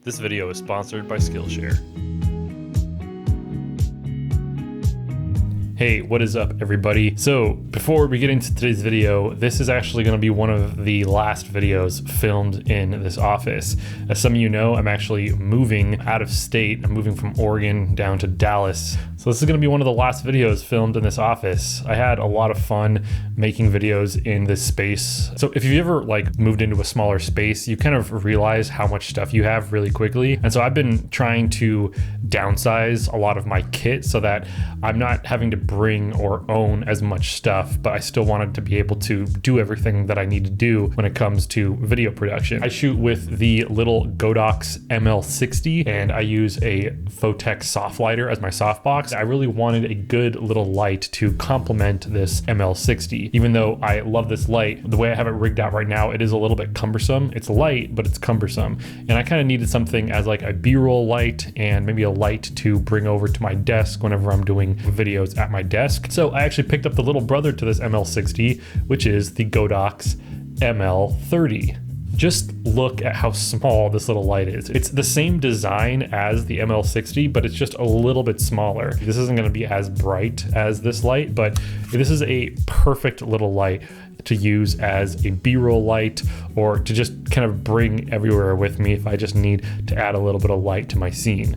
This video is sponsored by Skillshare. Hey, what is up everybody? So before we get into today's video, this is actually going to be one of the last videos filmed in this office. As some of you know, I'm actually moving out of state. I'm moving from Oregon down to Dallas. So this is going to be one of the last videos filmed in this office. I had a lot of fun making videos in this space. So if you've ever moved into a smaller space, you kind of realize how much stuff you have really quickly. And so I've been trying to downsize a lot of my kit so that I'm not having to bring or own as much stuff, but I still wanted to be able to do everything that I need to do when it comes to video production. I shoot with the little Godox ML60 and I use a Photek soft lighter as my softbox. I really wanted a good little light to complement this ML60. Even though I love this light, the way I have it rigged out right now, it is a little bit cumbersome. It's light, but it's cumbersome. And I kind of needed something as like a B-roll light and maybe a light to bring over to my desk whenever I'm doing videos at my desk. So I actually picked up the little brother to this ML60, which is the Godox ML30. Just look at how small this little light is. It's the same design as the ML60, but it's just a little bit smaller. This isn't going to be as bright as this light, but this is a perfect little light to use as a B-roll light or to just kind of bring everywhere with me if I just need to add a little bit of light to my scene.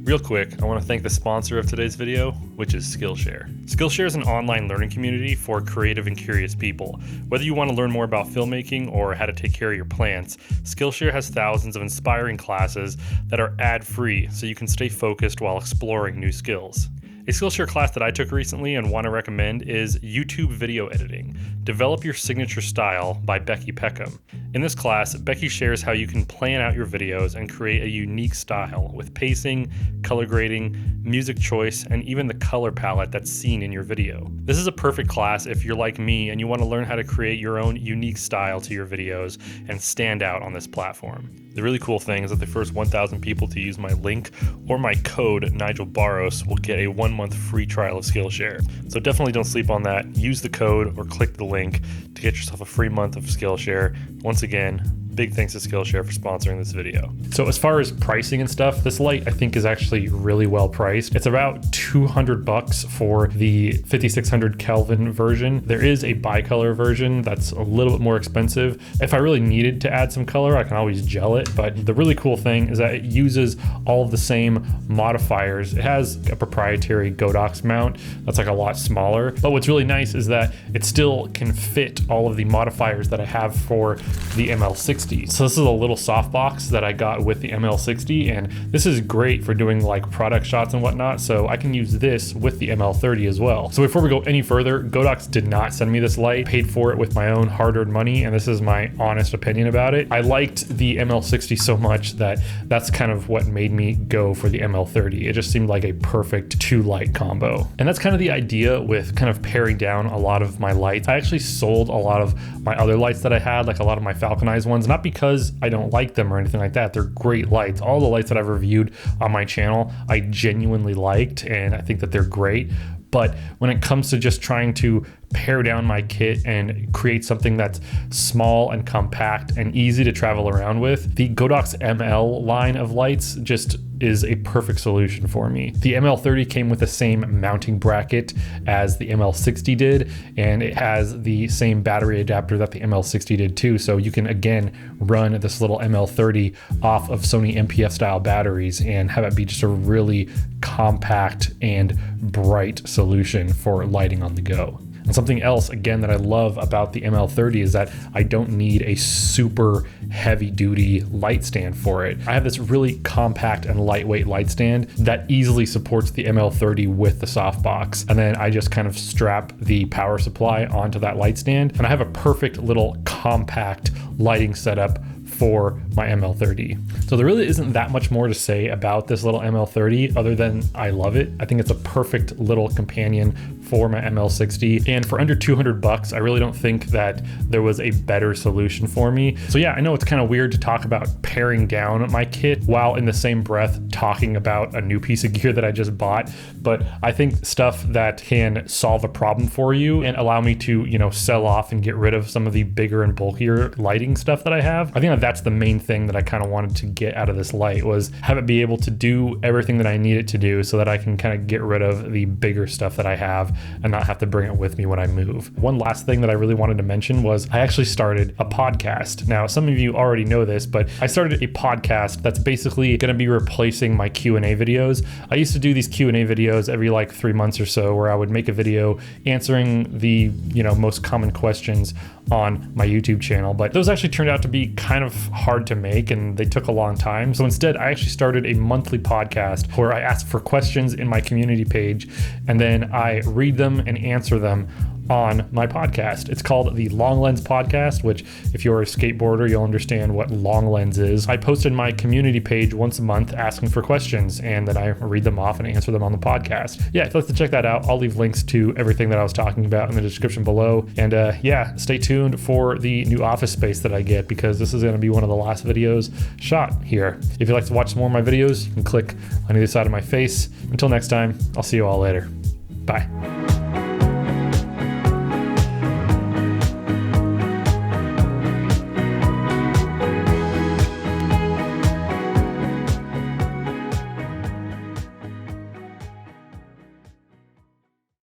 Real quick, I want to thank the sponsor of today's video, which is Skillshare. Skillshare is an online learning community for creative and curious people. Whether you want to learn more about filmmaking or how to take care of your plants, Skillshare has thousands of inspiring classes that are ad-free so you can stay focused while exploring new skills. A Skillshare class that I took recently and want to recommend is YouTube Video Editing. Develop Your Signature Style by Becky Peckham. In this class, Becky shares how you can plan out your videos and create a unique style with pacing, color grading, music choice, and even the color palette that's seen in your video. This is a perfect class if you're like me and you want to learn how to create your own unique style to your videos and stand out on this platform. The really cool thing is that the first 1,000 people to use my link or my code Nigel Barros will get a 1-month free trial of Skillshare. So definitely don't sleep on that. Use the code or click the link to get yourself a free month of Skillshare. Once again, big thanks to Skillshare for sponsoring this video. So as far as pricing and stuff, this light I think is actually really well priced. It's about $200 for the 5600 Kelvin version. There is a bicolor version that's a little bit more expensive. If I really needed to add some color, I can always gel it. But the really cool thing is that it uses all of the same modifiers. It has a proprietary Godox mount that's like a lot smaller. But what's really nice is that it still can fit all of the modifiers that I have for the ML60. So this is a little softbox that I got with the ML60, and this is great for doing like product shots and whatnot. So I can use this with the ML30 as well. So before we go any further, Godox did not send me this light. I paid for it with my own hard-earned money, and this is my honest opinion about it. I liked the ML60 so much that that's kind of what made me go for the ML30. It just seemed like a perfect two light combo. And that's kind of the idea with kind of paring down a lot of my lights. I actually sold a lot of my other lights that I had, like a lot of my Falconized ones, not because I don't like them or anything like that. They're great lights. All the lights that I've reviewed on my channel, I genuinely liked, and I think that they're great. But when it comes to just trying to pare down my kit and create something that's small and compact and easy to travel around with, the Godox ML line of lights just is a perfect solution for me. The ML30 came with the same mounting bracket as the ML60 did, and it has the same battery adapter that the ML60 did too. So you can again run this little ML30 off of Sony MPF style batteries and have it be just a really compact and bright solution for lighting on the go. And something else, again, that I love about the ML30 is that I don't need a super heavy duty light stand for it. I have this really compact and lightweight light stand that easily supports the ML30 with the softbox. And then I just kind of strap the power supply onto that light stand, and I have a perfect little compact lighting setup for my ML30. So there really isn't that much more to say about this little ML30 other than I love it. I think it's a perfect little companion for my ML60, and for under $200, I really don't think that there was a better solution for me. So yeah, I know it's kind of weird to talk about paring down my kit while in the same breath talking about a new piece of gear that I just bought, but I think stuff that can solve a problem for you and allow me to, sell off and get rid of some of the bigger and bulkier lighting stuff that I have, I think that that's the main thing that I kind of wanted to get out of this light, was have it be able to do everything that I need it to do so that I can kind of get rid of the bigger stuff that I have and not have to bring it with me when I move. One last thing that I really wanted to mention was I actually started a podcast. Now, some of you already know this, but I started a podcast that's basically going to be replacing my Q&A videos. I used to do these Q&A videos every like 3 months or so, where I would make a video answering the, most common questions on my YouTube channel, but those actually turned out to be kind of hard to make and they took a long time. So instead, I actually started a monthly podcast where I ask for questions in my community page and then I read them and answer them on my podcast. It's called the Long Lens Podcast, which if you're a skateboarder, you'll understand what long lens is. I post in my community page once a month asking for questions, and then I read them off and answer them on the podcast. Yeah, if you'd like to check that out, I'll leave links to everything that I was talking about in the description below. And stay tuned for the new office space that I get, because this is going to be one of the last videos shot here. If you'd like to watch some more of my videos, you can click on either side of my face. Until next time, I'll see you all later. Bye.